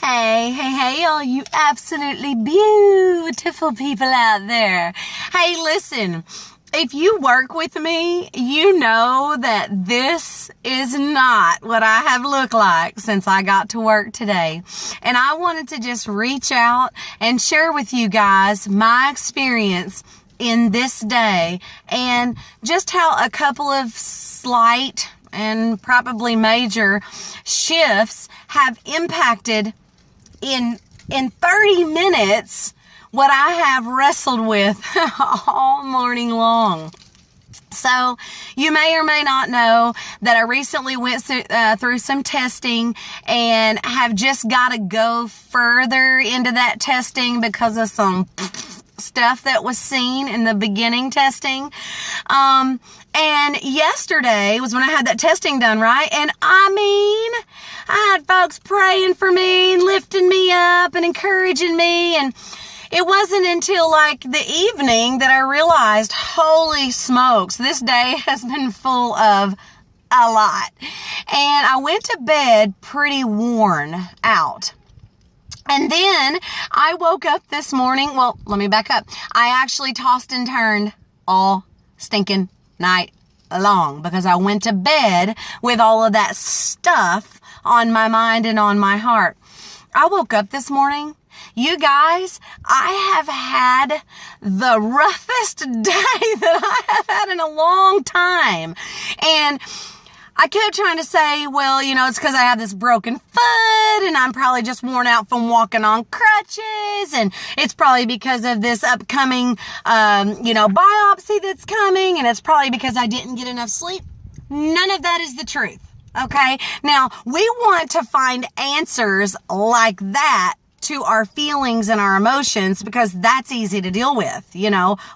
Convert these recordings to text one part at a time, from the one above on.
Hey, all you absolutely beautiful people out there. Hey, listen, if you work with me, you know that this is not what I have looked like since I got to work today. And I wanted to just reach out and share with you guys my experience in this day and just how a couple of slight and probably major shifts have impacted in 30 minutes what I have wrestled with all morning long. So you may or may not know that I recently went through some testing and have just got to go further into that testing because of some stuff that was seen in the beginning testing. And yesterday was when I had that testing done, right? And I had folks praying for me and lifting me up and encouraging me. And it wasn't until like the evening that I realized, holy smokes, this day has been full of a lot. And I went to bed pretty worn out. And then I woke up this morning. Well, let me back up. I actually tossed and turned all stinking night long because I went to bed with all of that stuff on my mind and on my heart. I woke up this morning. You guys, I have had the roughest day that I have had in a long time. And I kept trying to say, well, it's because I have this broken foot and I'm probably just worn out from walking on crutches. And it's probably because of this upcoming, biopsy that's coming. And it's probably because I didn't get enough sleep. None of that is the truth. Okay. Now we want to find answers like that to our feelings and our emotions because that's easy to deal with,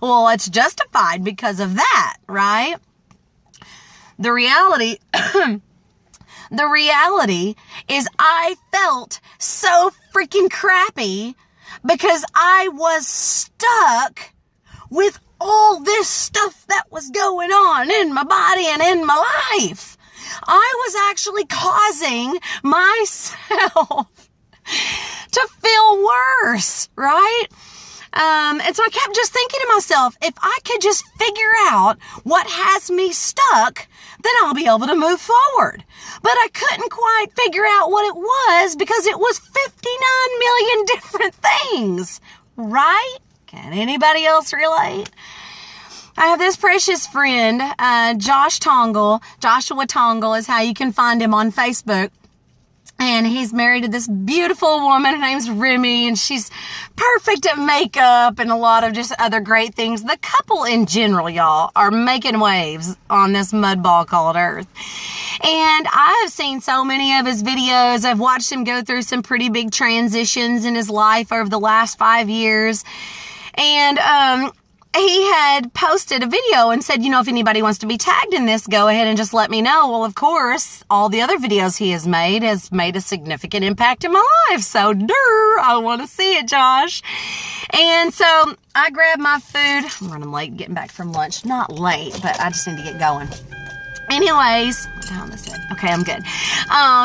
well, it's justified because of that, right? The reality is I felt so freaking crappy because I was stuck with all this stuff that was going on in my body and in my life. I was actually causing myself to feel worse, right? And so I kept just thinking to myself, if I could just figure out what has me stuck, then I'll be able to move forward. But I couldn't quite figure out what it was because it was 59 million different things, right? Can anybody else relate? I have this precious friend, Joshua Tongols is how you can find him on Facebook. And he's married to this beautiful woman. Her name's Remy, and she's perfect at makeup and a lot of just other great things. The couple in general, y'all, are making waves on this mud ball called Earth. And I have seen so many of his videos. I've watched him go through some pretty big transitions in his life over the last 5 years. And he had posted a video and said, if anybody wants to be tagged in this, go ahead and just let me know. Well, of course, all the other videos he has made a significant impact in my life. So, I want to see it, Josh. And so I grabbed my food. I'm running late getting back from lunch. Not late, but I just need to get going. Anyways, what time is it? Okay, I'm good.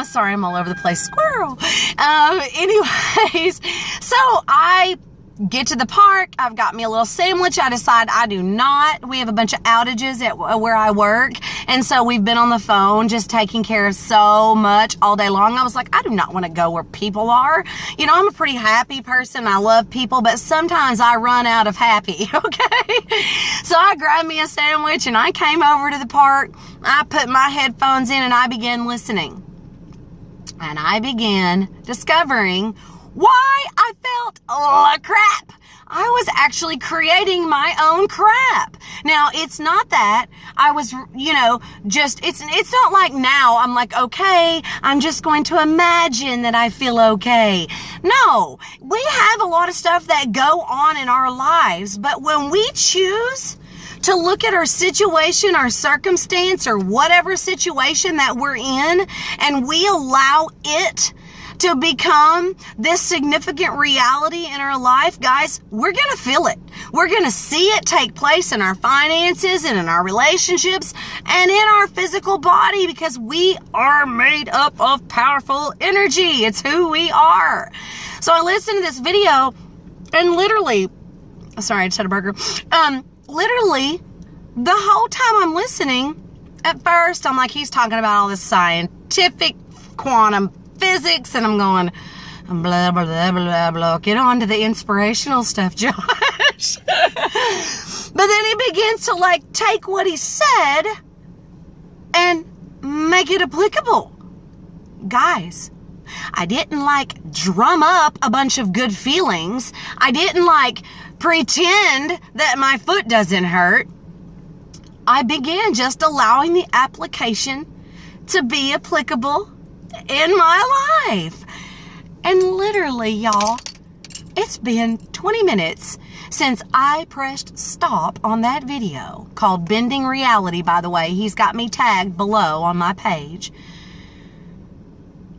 Sorry, I'm all over the place. Squirrel. Anyways, so I get to the park. I've got me a little sandwich. I decide we have a bunch of outages at where I work. And so we've been on the phone just taking care of so much all day long. I was like, I do not want to go where people are. I'm a pretty happy person. I love people, but sometimes I run out of happy. Okay. So I grabbed me a sandwich and I came over to the park. I put my headphones in and I began listening. And I began discovering why I felt like crap. I was actually creating my own crap. Now, it's not that I was, it's not like now I'm like, okay, I'm just going to imagine that I feel okay. No, we have a lot of stuff that go on in our lives, but when we choose to look at our situation, our circumstance, or whatever situation that we're in, and we allow it to become this significant reality in our life, guys, we're going to feel it. We're going to see it take place in our finances and in our relationships and in our physical body, because we are made up of powerful energy. It's who we are. So I listened to this video and literally, sorry, I just had a burger. Literally, the whole time I'm listening, at first, I'm like, he's talking about all this scientific quantum physics, and I'm going, blah, blah, blah, blah, blah. Get on to the inspirational stuff, Josh. But then he begins to, like, take what he said and make it applicable. Guys, I didn't, like, drum up a bunch of good feelings. I didn't, like, pretend that my foot doesn't hurt. I began just allowing the application to be applicable in my life. And literally, y'all, it's been 20 minutes since I pressed stop on that video called Bending Reality, by the way. He's got me tagged below on my page.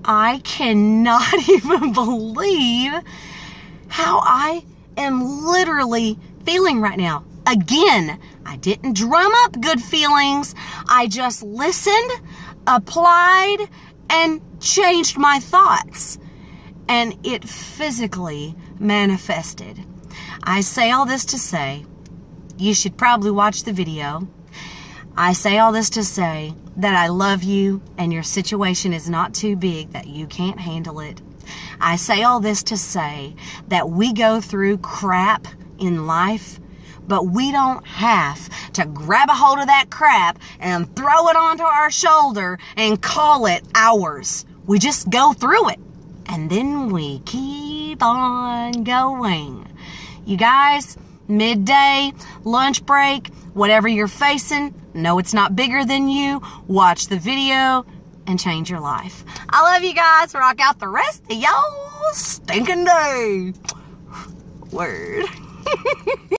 I cannot even believe how I am literally feeling right now. Again, I didn't drum up good feelings. I just listened, applied, and changed my thoughts. And it physically manifested. I say all this to say, you should probably watch the video. I say all this to say that I love you and your situation is not too big that you can't handle it. I say all this to say that we go through crap in life, but we don't have to grab a hold of that crap and throw it onto our shoulder and call it ours. We just go through it, and then we keep on going. You guys, midday, lunch break, whatever you're facing, know it's not bigger than you. Watch the video and change your life. I love you guys. Rock out the rest of y'all stinking day. Word.